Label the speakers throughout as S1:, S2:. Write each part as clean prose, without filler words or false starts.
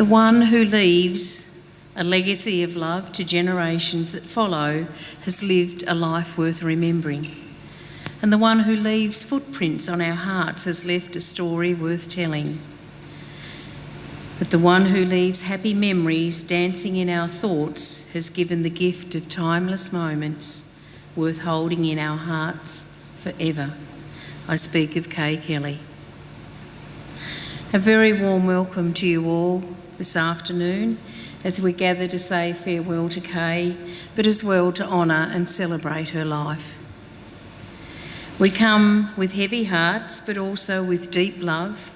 S1: The one who leaves a legacy of love to generations that follow has lived a life worth remembering. And the one who leaves footprints on our hearts has left a story worth telling. But the one who leaves happy memories dancing in our thoughts has given the gift of timeless moments worth holding in our hearts forever. I speak of Kay Kelly. A very warm welcome to you all this afternoon as we gather to say farewell to Kay, but as well to honour and celebrate her life. We come with heavy hearts, but also with deep love,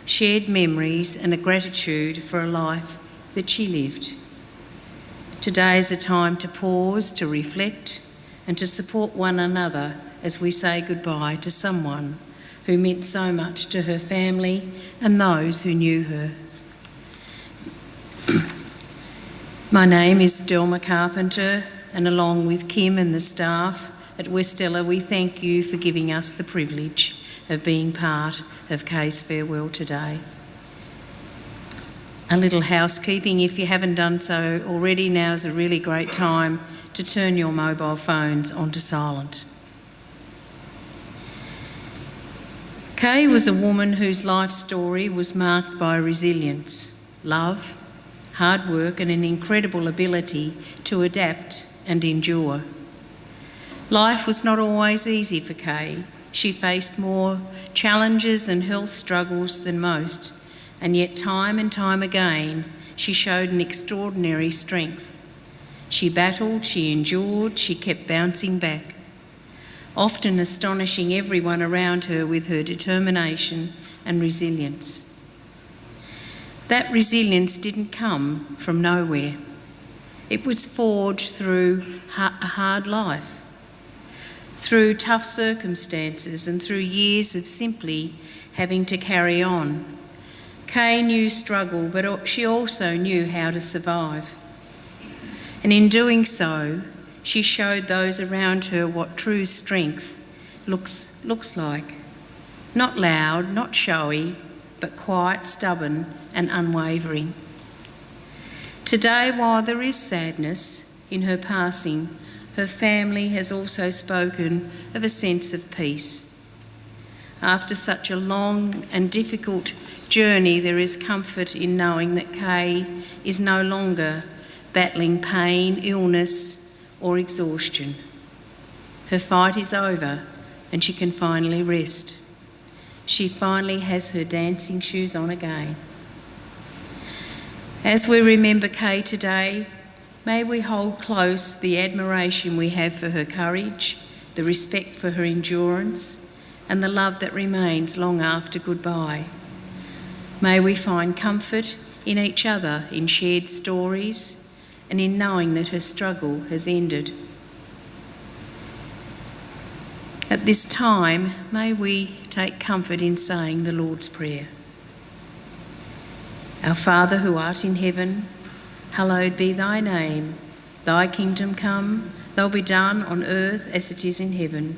S1: shared memories and a gratitude for a life that she lived. Today is a time to pause, to reflect and to support one another as we say goodbye to someone who meant so much to her family and those who knew her. My name is Delma Carpenter, and along with Kim and the staff at Westella, we thank you for giving us the privilege of being part of Kay's farewell today. A little housekeeping, if you haven't done so already, now is a really great time to turn your mobile phones onto silent. Kay was a woman whose life story was marked by resilience, love, hard work and an incredible ability to adapt and endure. Life was not always easy for Kay. She faced more challenges and health struggles than most, and yet time and time again she showed an extraordinary strength. She battled, she endured, she kept bouncing back, often astonishing everyone around her with her determination and resilience. That resilience didn't come from nowhere. It was forged through a hard life, through tough circumstances and through years of simply having to carry on. Kay knew struggle, but she also knew how to survive. And in doing so, she showed those around her what true strength looks like. Not loud, not showy, but quiet, stubborn and unwavering. Today, while there is sadness in her passing, her family has also spoken of a sense of peace. After such a long and difficult journey, there is comfort in knowing that Kay is no longer battling pain, illness or exhaustion. Her fight is over and she can finally rest. She finally has her dancing shoes on again. As we remember Kay today, may we hold close the admiration we have for her courage, the respect for her endurance, and the love that remains long after goodbye. May we find comfort in each other, in shared stories, and in knowing that her struggle has ended. At this time, may we take comfort in saying the Lord's Prayer. Our Father who art in heaven, hallowed be thy name. Thy kingdom come, thy will be done on earth as it is in heaven.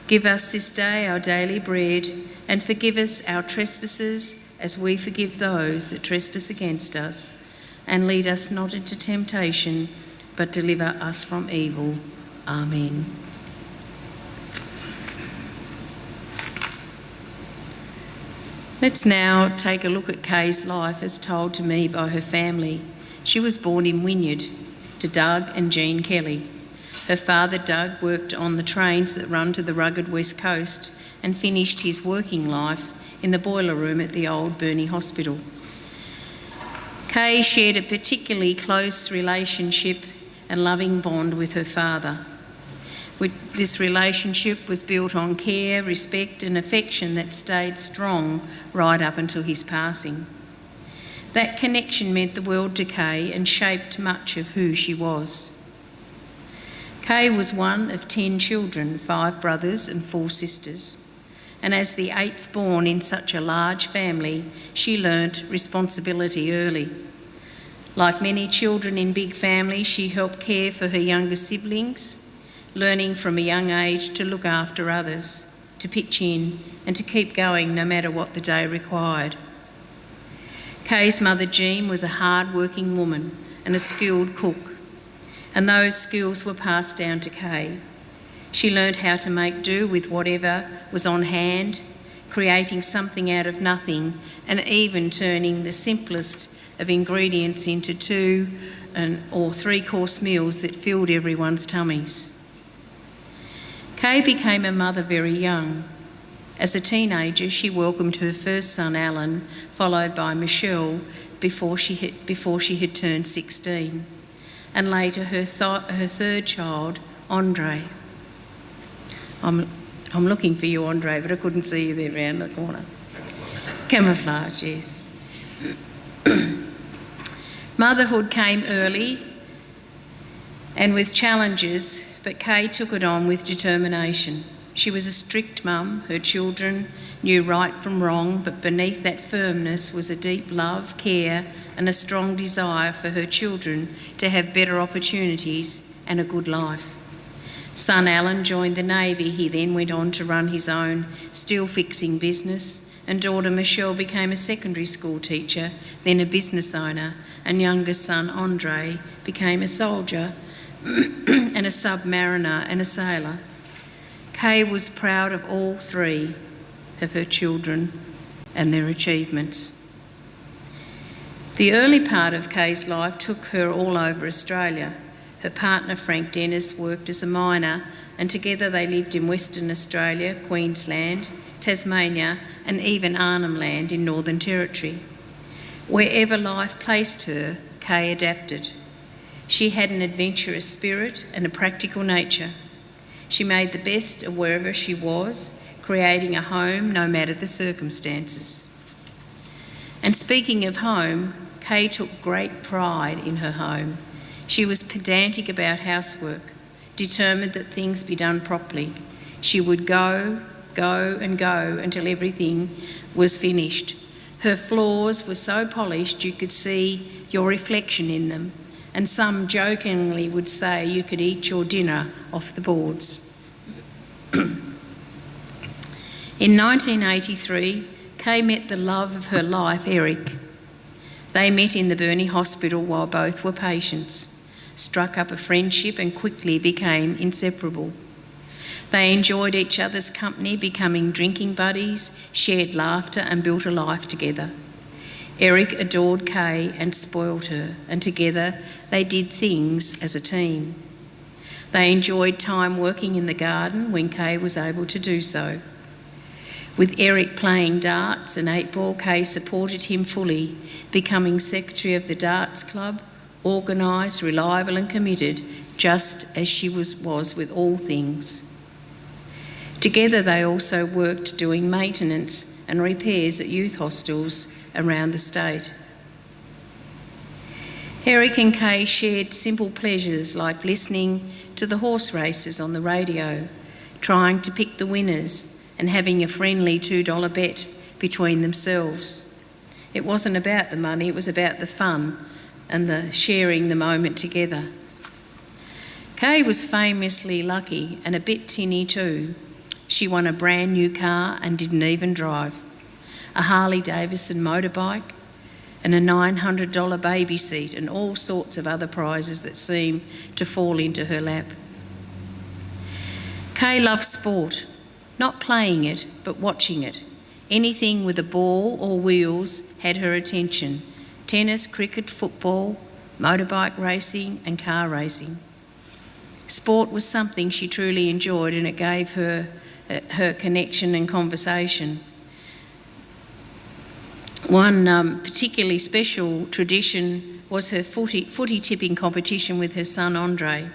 S1: Give us this day our daily bread, and forgive us our trespasses as we forgive those that trespass against us. And lead us not into temptation, but deliver us from evil. Amen. Let's now take a look at Kay's life as told to me by her family. She was born in Wynyard to Doug and Jean Kelly. Her father, Doug, worked on the trains that run to the rugged west coast and finished his working life in the boiler room at the old Burnie Hospital. Kay shared a particularly close relationship and loving bond with her father. This relationship was built on care, respect and affection that stayed strong right up until his passing. That connection meant the world to Kay and shaped much of who she was. Kay was one of 10 children, 5 brothers and 4 sisters. And as the 8th born in such a large family, she learnt responsibility early. Like many children in big families, she helped care for her younger siblings, learning from a young age to look after others, to pitch in and to keep going no matter what the day required. Kay's mother Jean was a hard-working woman and a skilled cook, and those skills were passed down to Kay. She learned how to make do with whatever was on hand, creating something out of nothing, and even turning the simplest of ingredients into 2 or 3-course meals that filled everyone's tummies. Kay became a mother very young. As a teenager, she welcomed her first son, Alan, followed by Michelle before she had turned 16, and later her third child, Andre. I'm looking for you, Andre, but I couldn't see you there round the corner. Camouflage, yes. Motherhood came early and with challenges, but Kay took it on with determination. She was a strict mum. Her children knew right from wrong, but beneath that firmness was a deep love, care, and a strong desire for her children to have better opportunities and a good life. Son Alan joined the Navy. He then went on to run his own steel fixing business, and daughter Michelle became a secondary school teacher, then a business owner, and younger son Andre became a soldier and a submariner and a sailor. Kay was proud of all 3 of her children and their achievements. The early part of Kay's life took her all over Australia. Her partner Frank Dennis worked as a miner, and together they lived in Western Australia, Queensland, Tasmania, and even Arnhem Land in Northern Territory. Wherever life placed her, Kay adapted. She had an adventurous spirit and a practical nature. She made the best of wherever she was, creating a home no matter the circumstances. And speaking of home, Kay took great pride in her home. She was pedantic about housework, determined that things be done properly. She would go until everything was finished. Her floors were so polished you could see your reflection in them, and some jokingly would say you could eat your dinner off the boards. In 1983, Kay met the love of her life, Eric. They met in the Burnie Hospital while both were patients, struck up a friendship and quickly became inseparable. They enjoyed each other's company, becoming drinking buddies, shared laughter and built a life together. Eric adored Kay and spoiled her, and together they did things as a team. They enjoyed time working in the garden when Kay was able to do so. With Eric playing darts and 8-ball, Kay supported him fully, becoming secretary of the darts club, organised, reliable and committed, just as she was with all things. Together they also worked doing maintenance and repairs at youth hostels around the state. Eric and Kay shared simple pleasures like listening to the horse races on the radio, trying to pick the winners and having a friendly $2 bet between themselves. It wasn't about the money, it was about the fun and the sharing the moment together. Kay was famously lucky and a bit tinny too. She won a brand new car and didn't even drive, a Harley Davidson motorbike and a $900 baby seat and all sorts of other prizes that seemed to fall into her lap. Kay loved sport, not playing it, but watching it. Anything with a ball or wheels had her attention. Tennis, cricket, football, motorbike racing and car racing. Sport was something she truly enjoyed, and it gave her connection and conversation. One particularly special tradition was her footy tipping competition with her son Andre.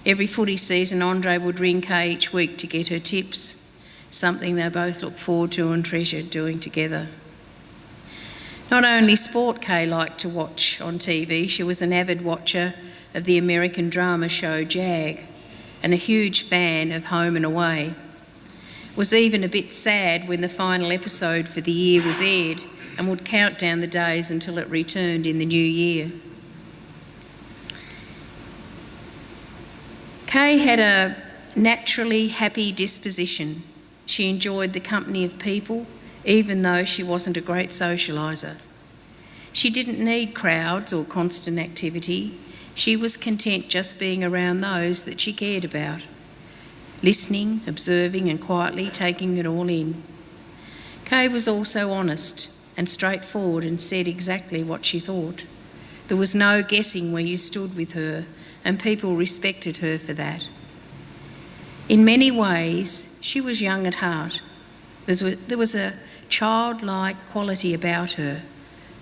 S1: Every footy season, Andre would ring Kay each week to get her tips, something they both looked forward to and treasured doing together. Not only sport Kay liked to watch on TV, she was an avid watcher of the American drama show Jag and a huge fan of Home and Away. Was even a bit sad when the final episode for the year was aired and would count down the days until it returned in the new year. Kay had a naturally happy disposition. She enjoyed the company of people, even though she wasn't a great socialiser. She didn't need crowds or constant activity. She was content just being around those that she cared about, listening, observing and quietly taking it all in. Kay was also honest and straightforward and said exactly what she thought. There was no guessing where you stood with her, and people respected her for that. In many ways, she was young at heart. There was a childlike quality about her,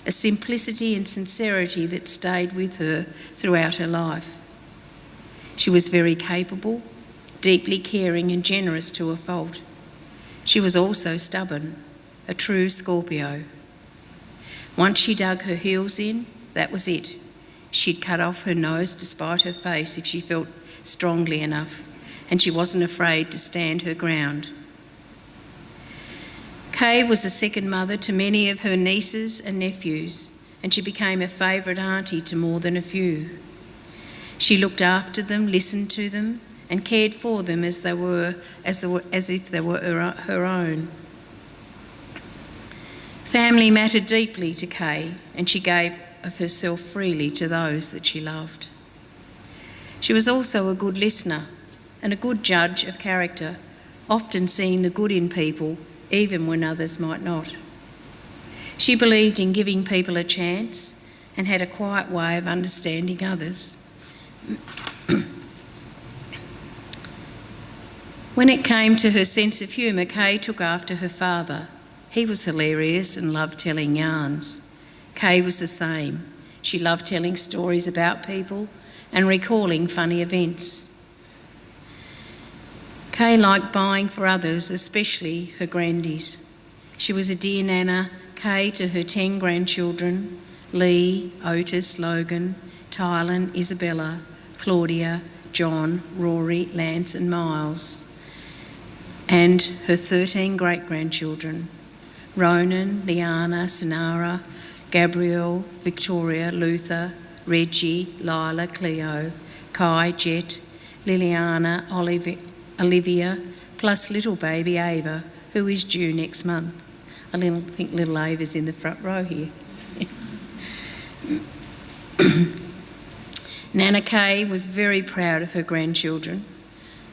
S1: a simplicity and sincerity that stayed with her throughout her life. She was very capable, deeply caring and generous to a fault. She was also stubborn, a true Scorpio. Once she dug her heels in, that was it. She'd cut off her nose despite her face if she felt strongly enough, and she wasn't afraid to stand her ground. Kay was a second mother to many of her nieces and nephews, and she became a favourite auntie to more than a few. She looked after them, listened to them, and cared for them as if they were her own. Family mattered deeply to Kay, and she gave of herself freely to those that she loved. She was also a good listener and a good judge of character, often seeing the good in people even when others might not. She believed in giving people a chance and had a quiet way of understanding others. When it came to her sense of humour, Kay took after her father. He was hilarious and loved telling yarns. Kay was the same. She loved telling stories about people and recalling funny events. Kay liked buying for others, especially her grandies. She was a dear nana, Kay to her 10 grandchildren, Lee, Otis, Logan, Tylen, Isabella, Claudia, John, Rory, Lance and Miles, and her 13 great-grandchildren, Ronan, Liana, Sonara, Gabrielle, Victoria, Luther, Reggie, Lila, Cleo, Kai, Jet, Liliana, Olivia, plus little baby Ava, who is due next month. I think little Ava's in the front row here. Nana Kay was very proud of her grandchildren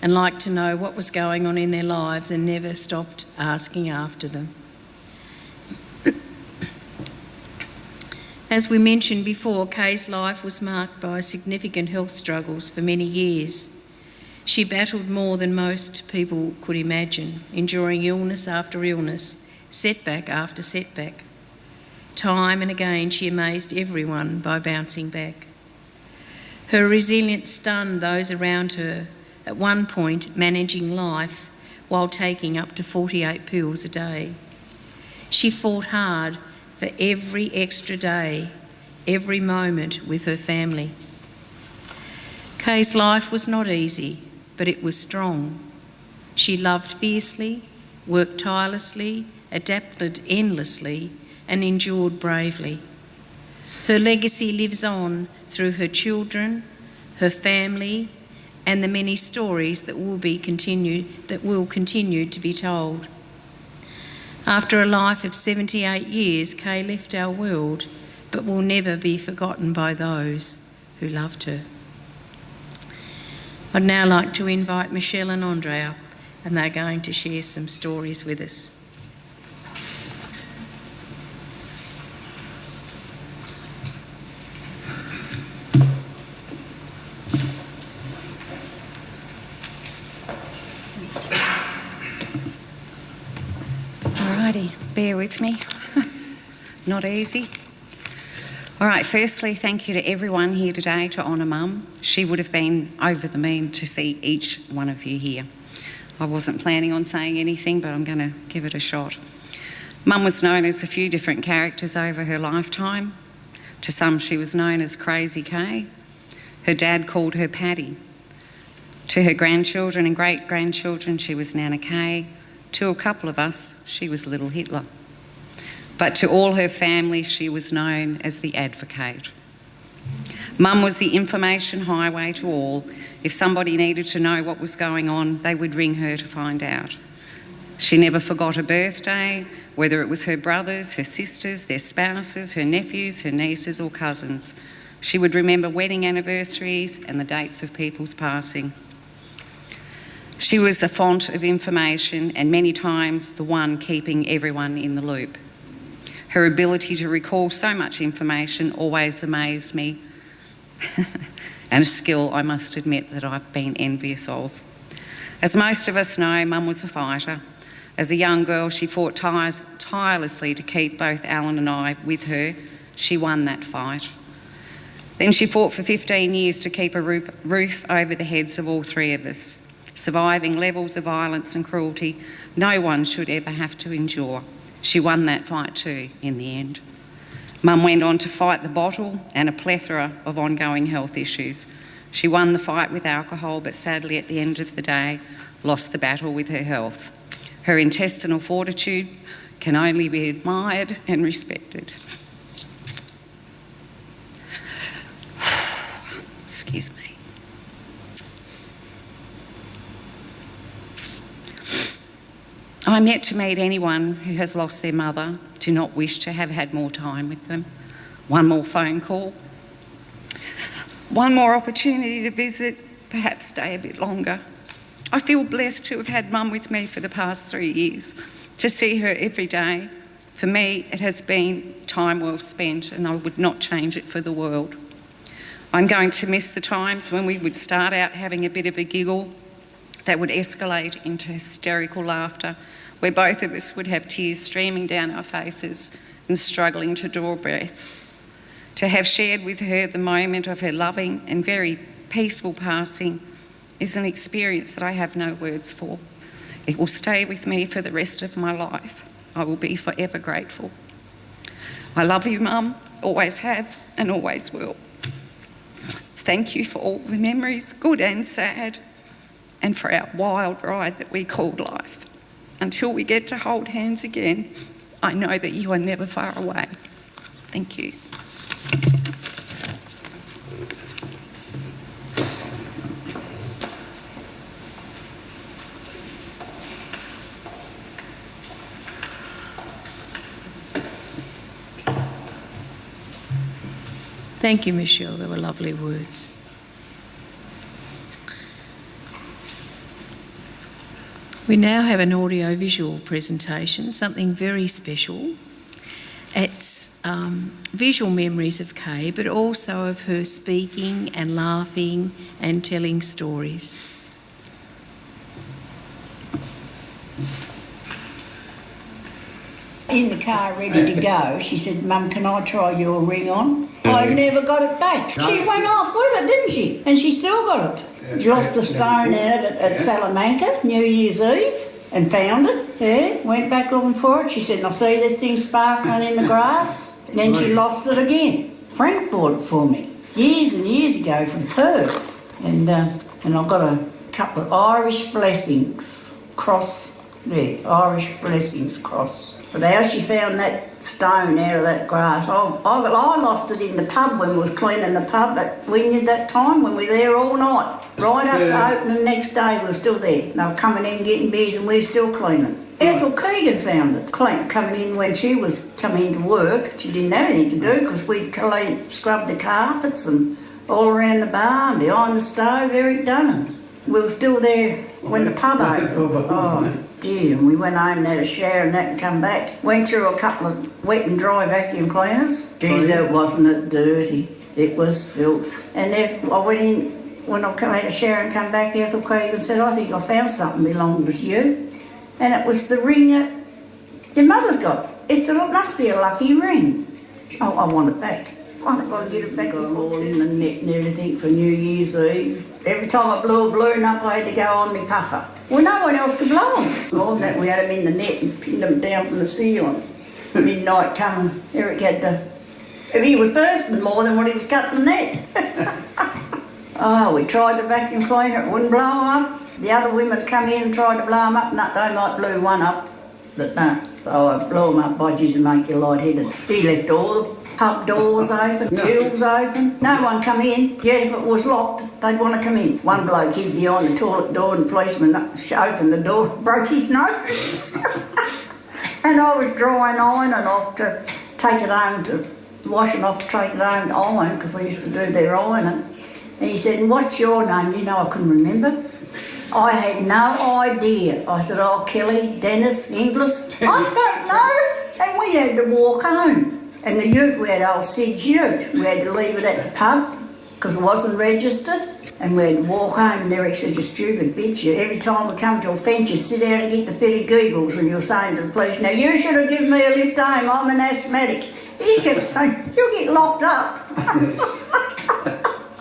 S1: and liked to know what was going on in their lives and never stopped asking after them. As we mentioned before, Kay's life was marked by significant health struggles for many years. She battled more than most people could imagine, enduring illness after illness, setback after setback. Time and again she amazed everyone by bouncing back. Her resilience stunned those around her, at one point managing life while taking up to 48 pills a day. She fought hard for every extra day, every moment with her family. Kay's life was not easy, but it was strong. She loved fiercely, worked tirelessly, adapted endlessly, and endured bravely. Her legacy lives on through her children, her family, and the many stories that will continue to be told. After a life of 78 years, Kay left our world, but will never be forgotten by those who loved her. I'd now like to invite Michelle and Andre up, and they're going to share some stories with us.
S2: Alrighty, bear with me. Not easy. All right, firstly, thank you to everyone here today to honour Mum. She would have been over the moon to see each one of you here. I wasn't planning on saying anything, but I'm going to give it a shot. Mum was known as a few different characters over her lifetime. To some, she was known as Crazy Kay. Her dad called her Paddy. To her grandchildren and great-grandchildren, she was Nana Kay. To a couple of us, she was Little Hitler. But to all her family, she was known as the Advocate. Mum was the information highway to all. If somebody needed to know what was going on, they would ring her to find out. She never forgot a birthday, whether it was her brothers, her sisters, their spouses, her nephews, her nieces or cousins. She would remember wedding anniversaries and the dates of people's passing. She was a font of information and many times the one keeping everyone in the loop. Her ability to recall so much information always amazed me, and a skill I must admit that I've been envious of. As most of us know, Mum was a fighter. As a young girl, she fought tirelessly to keep both Alan and I with her. She won that fight. Then she fought for 15 years to keep a roof over the heads of all three of us, surviving levels of violence and cruelty no one should ever have to endure. She won that fight too, in the end. Mum went on to fight the bottle and a plethora of ongoing health issues. She won the fight with alcohol, but sadly at the end of the day, lost the battle with her health. Her intestinal fortitude can only be admired and respected. Excuse me. I'm yet to meet anyone who has lost their mother, do not wish to have had more time with them, one more phone call, one more opportunity to visit, perhaps stay a bit longer. I feel blessed to have had Mum with me for the past 3 years, to see her every day. For me, it has been time well spent and I would not change it for the world. I'm going to miss the times when we would start out having a bit of a giggle that would escalate into hysterical laughter, where both of us would have tears streaming down our faces and struggling to draw breath. To have shared with her the moment of her loving and very peaceful passing is an experience that I have no words for. It will stay with me for the rest of my life. I will be forever grateful. I love you, Mum, always have and always will. Thank you for all the memories, good and sad, and for our wild ride that we called life. Until we get to hold hands again, I know that you are never far away. Thank you.
S1: Thank you, Michelle. They were lovely words. We now have an audiovisual presentation, something very special. It's visual memories of Kay, but also of her speaking and laughing and telling stories.
S3: In the car ready to go, she said, "Mum, can I try your ring on?" I never got it back. She went off with it, didn't she? And she still got it. She lost a stone out of it at Salamanca, New Year's Eve, and found it. Yeah, went back looking for it. She said, "I see this thing sparkling in the grass." And then she lost it again. Frank bought it for me years and years ago from Perth. And I've got a couple of Irish blessings cross there, Irish blessings cross. But how she found that stone out of that grass, I lost it in the pub when we was cleaning the pub at Wynyard that time, when we were there all night. Right up to opening the next day, we were still there. They were coming in getting beers and we were still cleaning. Ethel Keegan found it, coming in when she was coming to work. She didn't have anything to do because we'd scrubbed the carpets and all around the bar and behind the stove, Eric done it. We were still there when the pub opened. Oh dear, and we went home and had a shower and that and come back. Went through a couple of wet and dry vacuum cleaners. Geez, that wasn't it dirty. It was filth. And I went in, when I had a shower and come back, Ethel Keegan said, "I think I found something belonging to you." And it was the ring that your mother's got. It must be a lucky ring. Oh, I want it back. I got to get it back all in the net and everything for New Year's Eve. Every time I blew a balloon up, I had to go on my puffer. Well, no one else could blow them. More than that, we had them in the net and pinned them down from the ceiling. Midnight coming, Eric had to... He was bursting more than what he was cutting the net. Oh, we tried to vacuum cleaner, it wouldn't blow them up. The other women come in and tried to blow them up. No, they might blew one up, but no. So I blow them up, budgies, and make you lightheaded. He left all the pub doors open, tills open. No one come in. Yet if it was locked, they'd want to come in. One bloke hid behind the toilet door and the policeman opened the door, broke his nose. And I was drying ironing off to take it home to washing off to take it home to iron because I used to do their ironing. And he said, "What's your name?" You know, I couldn't remember. I had no idea. I said, "Oh, Kelly, Dennis, Inglis." I don't know. And we had to walk home. And the ute, we had old Sid's ute. We had to leave it at the pub because it wasn't registered. And we had to walk home. And Derek said, "You stupid bitch. Every time we come to a fence, you sit down and get the fitty googles when you're saying to the police, 'Now you should have given me a lift home. I'm an asthmatic.'" He kept saying, "You'll get locked up."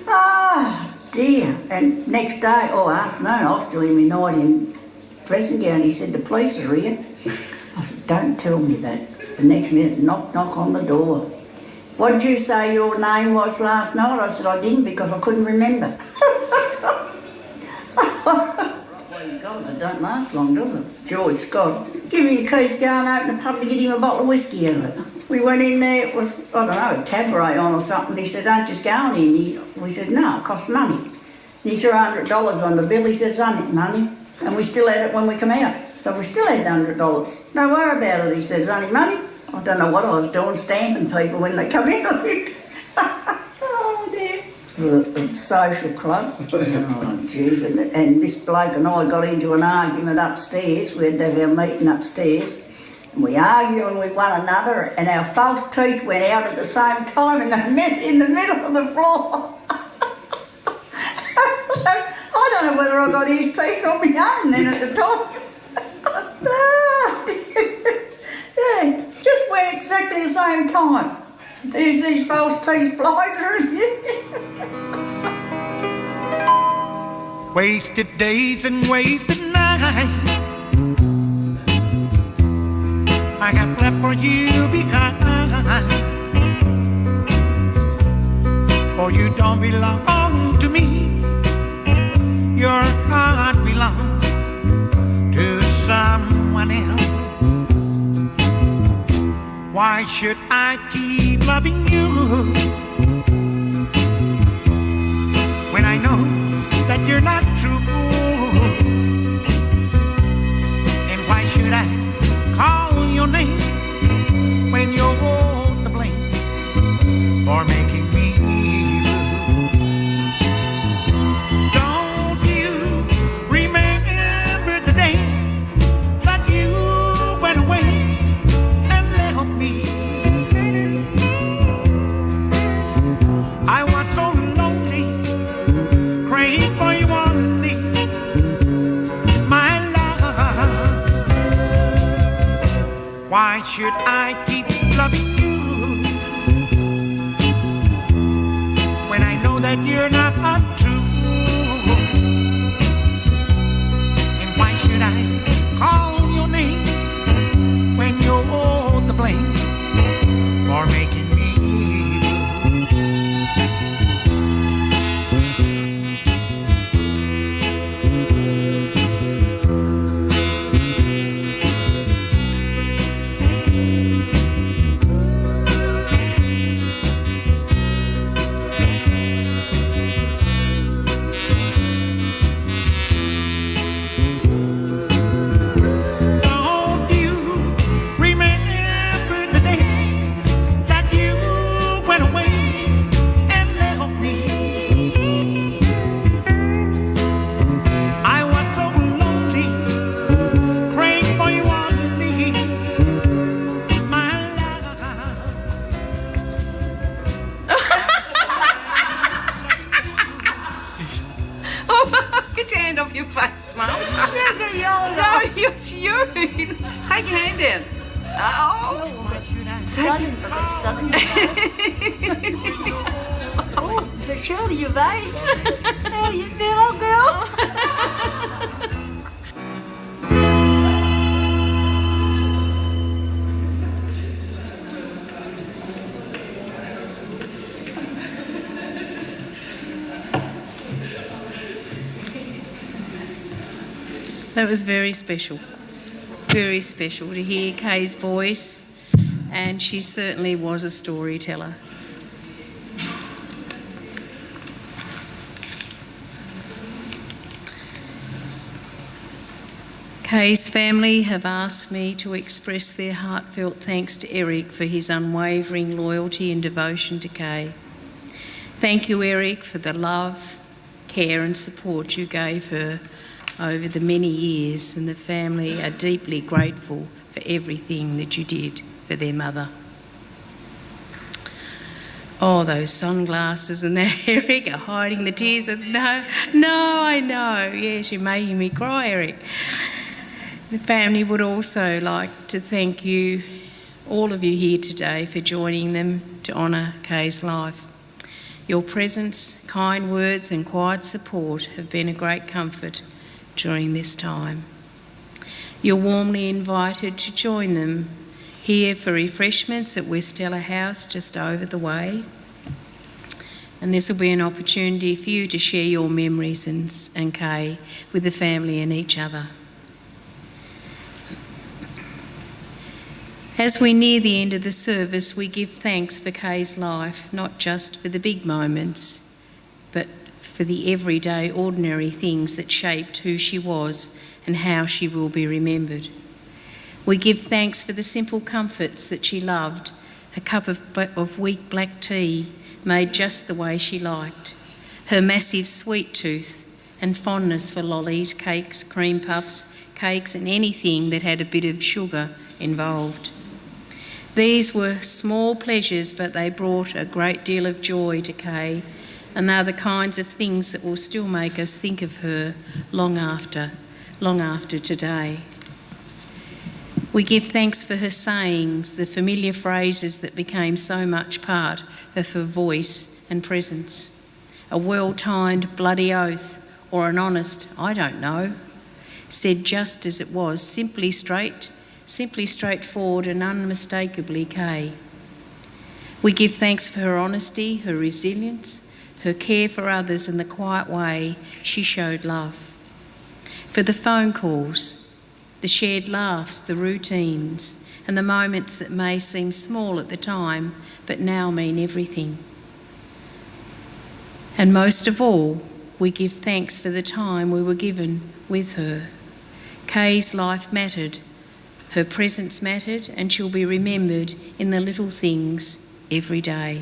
S3: Ah, dear. And next day, or afternoon, I was still in my night in dressing gown. He said, "The police are here." I said, "Don't tell me that." The next minute, knock, knock on the door. "What did you say your name was last night?" I said, "I didn't because I couldn't remember." Well, you got it, it don't last long, does it? George Scott, "Give me your keys, go and open the pub to get him a bottle of whiskey out of it." We went in there, it was, I don't know, a cabaret on or something. He said, "Don't just go in." We said, "No, it costs money." And he threw $100 on the bill. He said, "It's only money." And we still had it when we come out. So we still had $100. "Don't worry about it," he said, "it's only money." I don't know what I was doing, stamping people when they come in. Oh, dear. The social club. Oh, jeez. And this bloke and I got into an argument upstairs. We had to have our meeting upstairs. And we arguing with one another, and our false teeth went out at the same time in the middle of the floor. So I don't know whether I got his teeth on my own then at the time. Yeah, just went exactly the same time. There's these false teeth flying through here.
S4: Wasted days and wasted nights I have left for you behind. For you don't belong to me. Your heart belongs to someone else. Why should I keep loving you when I know that you're not true? And why should I call your name when you're to blame for making me blue? Don't you remember the day that you went away and left me? I was so lonely, praying for you only, my love. Why should I keep loving you when I know that you're not untrue? And why should I call your name when you're to blame for making me
S3: Surely you've aged. How do you feel, old girl?
S1: That was very special to hear Kay's voice, and she certainly was a storyteller. Kay's family have asked me to express their heartfelt thanks to Eric for his unwavering loyalty and devotion to Kay. Thank you, Eric, for the love, care and support you gave her over the many years, and the family are deeply grateful for everything that you did for their mother. Oh, those sunglasses and that, Eric, are hiding the tears. No, I know. Yes, you're making me cry, Eric. The family would also like to thank you, all of you here today, for joining them to honour Kay's life. Your presence, kind words and quiet support have been a great comfort during this time. You're warmly invited to join them here for refreshments at Westella House just over the way. And this will be an opportunity for you to share your memories and Kay with the family and each other. As we near the end of the service, we give thanks for Kay's life, not just for the big moments, but for the everyday, ordinary things that shaped who she was and how she will be remembered. We give thanks for the simple comforts that she loved, a cup of weak black tea made just the way she liked, her massive sweet tooth and fondness for lollies, cakes, cream puffs, cakes and anything that had a bit of sugar involved. These were small pleasures, but they brought a great deal of joy to Kay, and they're the kinds of things that will still make us think of her long after today. We give thanks for her sayings, the familiar phrases that became so much part of her voice and presence. A well-timed bloody oath or an honest, I don't know, said just as it was, simply straightforward and unmistakably Kay. We give thanks for her honesty, her resilience, her care for others and the quiet way she showed love. For the phone calls, the shared laughs, the routines, and the moments that may seem small at the time, but now mean everything. And most of all, we give thanks for the time we were given with her. Kay's life mattered, her presence mattered, and she'll be remembered in the little things every day.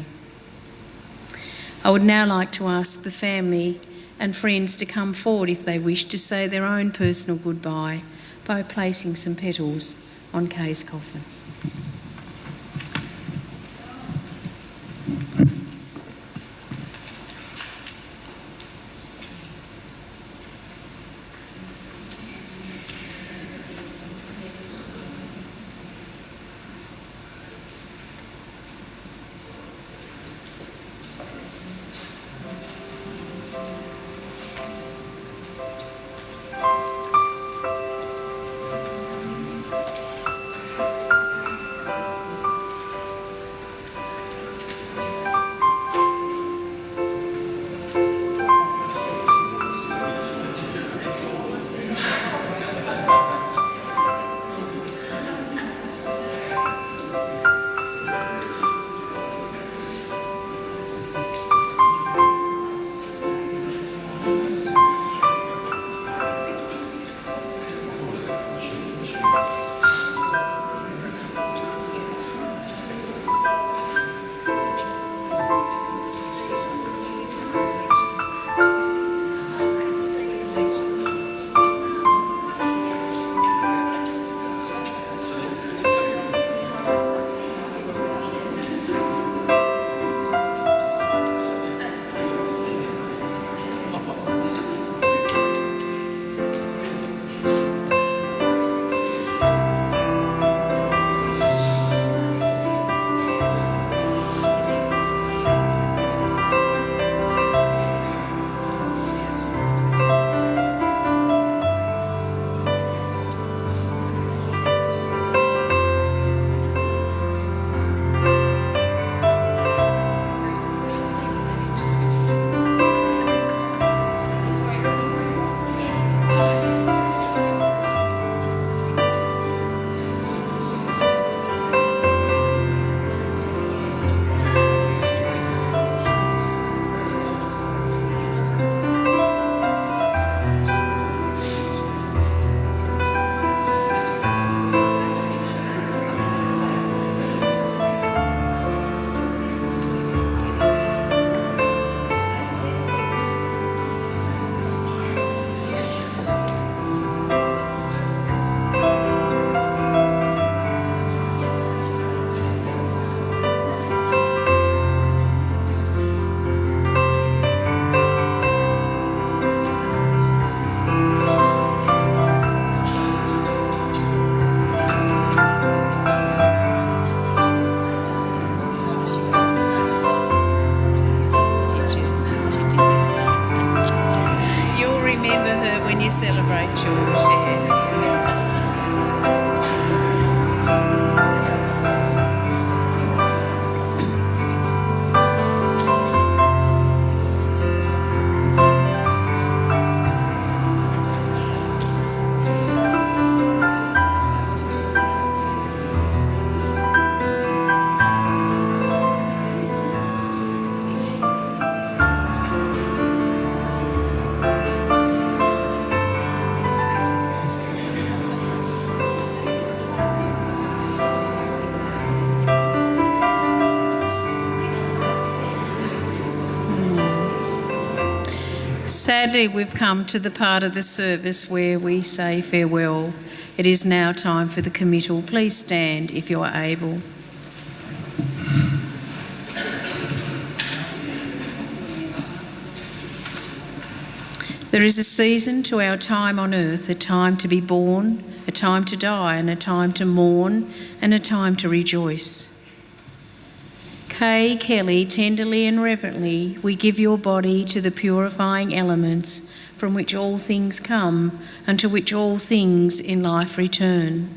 S1: I would now like to ask the family and friends to come forward if they wish to say their own personal goodbye by placing some petals on Kay's coffin. celebrate yours, yeah. Sadly, we've come to the part of the service where we say farewell. It is now time for the committal. Please stand if you are able. There is a season to our time on earth, a time to be born, a time to die, and a time to mourn, and a time to rejoice. Kay Kelly, tenderly and reverently, we give your body to the purifying elements from which all things come and to which all things in life return.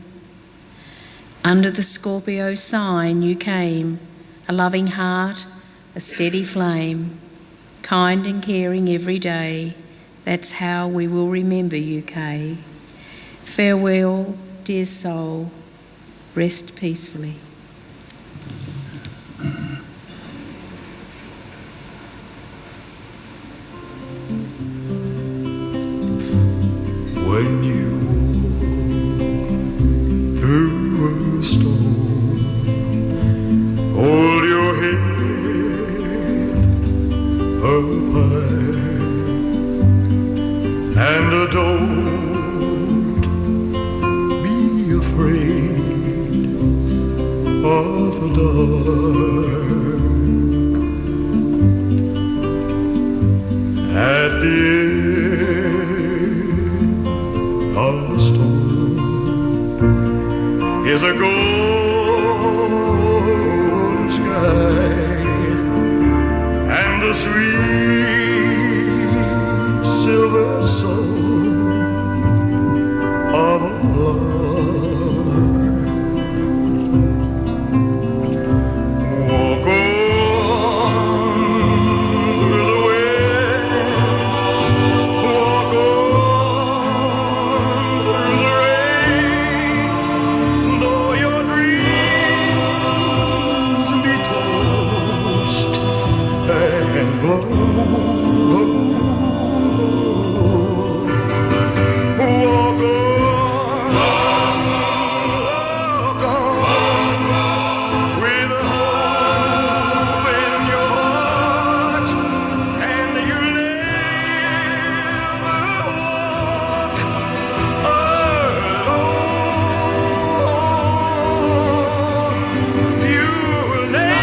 S1: Under the Scorpio sign you came, a loving heart, a steady flame, kind and caring every day. That's how we will remember you, Kay. Farewell, dear soul. Rest peacefully.
S5: When you walk through a storm, hold your head up high and don't be afraid of the dark. At the of the storm is a golden sky and the sweet silver soul of a lover. Walk on through the wind, walk on through the rain, though your dreams be tossed and blown. Walk on, with hope in your heart, and you'll never walk alone. You'll never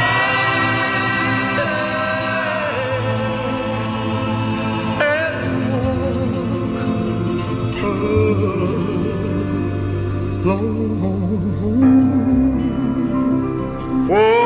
S5: walk alone.